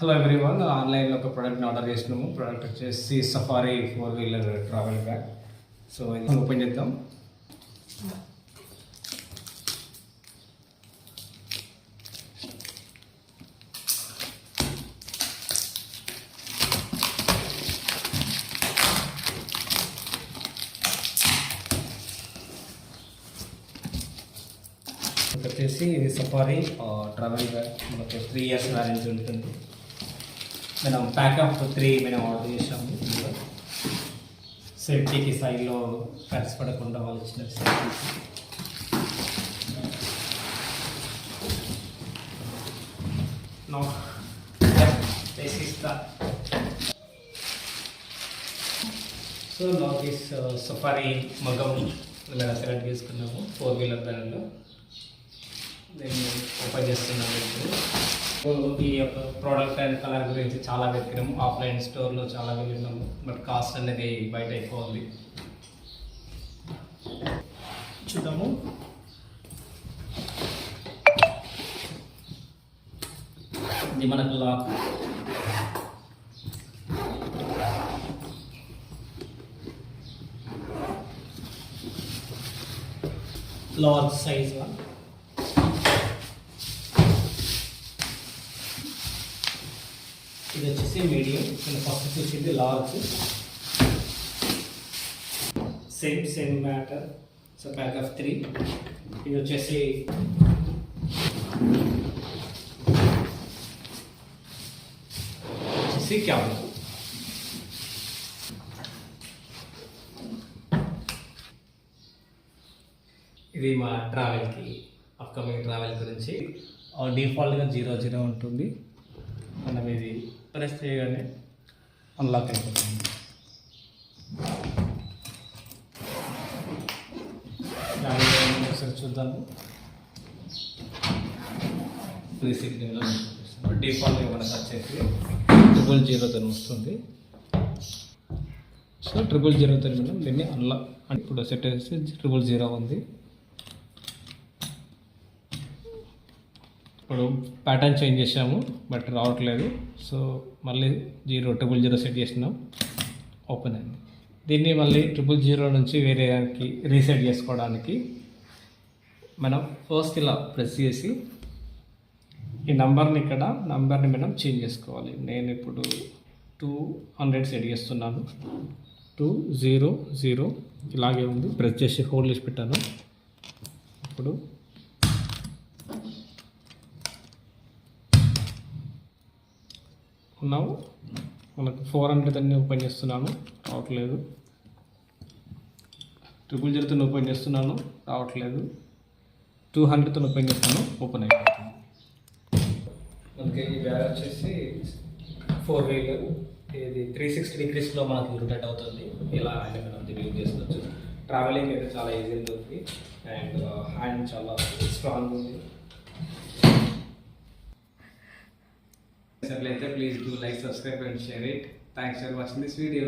Hello everyone, ఆన్లైన్లో ఒక ప్రోడక్ట్ని ఆర్డర్ చేసినాము. ప్రోడక్ట్ వచ్చేసి సఫారీ 4-వీలర్ ట్రావెల్ బ్యాగ్. సో ఇది ఓపెన్ చేద్దాం. వచ్చేసి ఇది సఫారీ ట్రావెల్ బ్యాగ్. మనకు 3 years వారంటీ ఉంటుంది. మనం ప్యాకప్ 3 మనం ఆర్డర్ చేసాము. ఇందులో సేఫ్టీకి సైడ్లో ప్యాక్స్ పడకుండా వాళ్ళు ఇచ్చిన సేఫ్టీకి. సో నాకు దిస్ సఫారీ మగం ఇలా సెలెక్ట్ చేసుకున్నాము 4-వీలర్ బ్యాగ్లో. దీన్ని ఓపెన్ చేస్తున్నాము. ఇప్పుడు ఈ యొక్క ప్రోడక్ట్ అండ్ కలర్ గురించి చాలా వెతికినాము. ఆఫ్లైన్ స్టోర్లో చాలా వెళ్ళినాము, బట్ కాస్ట్ అనేది బయట ఎక్కువ ఉంది. చూద్దాము. ఇది మనకు లార్జ్ సైజ్ వన్. ఇది వచ్చేసి మీడియం. నేను ఫస్ట్ చూసింది large. Same matter. So pack of 3. ఇది వచ్చేసి క్యాబ్. ఇది మా ట్రావెల్కి, అప్కమింగ్ ట్రావెల్ గురించి. డిఫాల్ట్గా 00 ఉంటుంది. మనం ఇది ప్రెస్ చేయగానే అన్లాక్ అయిపోతుంది. ఒకసారి చూద్దాము. డిఫాల్ట్గా మనకు వచ్చేసి 000 వస్తుంది. సో 000 మనం దీన్ని అన్లాక్. ఇప్పుడు సెట్ చేసి 000 ఉంది. ఇప్పుడు ప్యాటర్న్ చేంజ్ చేసాము, బట్ రావట్లేదు. సో మళ్ళీ 000 సెట్ చేసినాం, ఓపెన్ అయింది. దీన్ని మళ్ళీ 000 నుంచి వేరే దానికి రీసెట్ చేసుకోవడానికి మనం ఫస్ట్ ఇలా ప్రెస్ చేసి ఈ నంబర్ని మనం చేంజ్ చేసుకోవాలి. నేను ఇప్పుడు 200 సెట్ చేస్తున్నాను. 200 ఇలాగే ఉంది. ప్రెస్ చేసి హోల్డ్ చేసి పెట్టాను. ఇప్పుడు ఉన్నాము. మనకు 400 అన్నీ ఓపెన్ చేస్తున్నాను, రావట్లేదు. 000 ఓపెన్ చేస్తున్నాను, రావట్లేదు. 200 ఓపెన్ చేస్తాను, ఓపెన్ అయిపోతుంది. మనకి ఈ బ్యాగ్ వచ్చేసి 4-వీలర్. ఇది 360 degreesలో మనకి రొటేట్ అవుతుంది. ఇలా అయినా మనం దీన్ని యూజ్ చేసుకోవచ్చు. ట్రావెలింగ్ అయితే చాలా ఈజీ ఉంటుంది అండ్ హ్యాండ్ చాలా స్ట్రాంగ్ ఉంది. Please do like, subscribe and share it. Thanks for watching this video.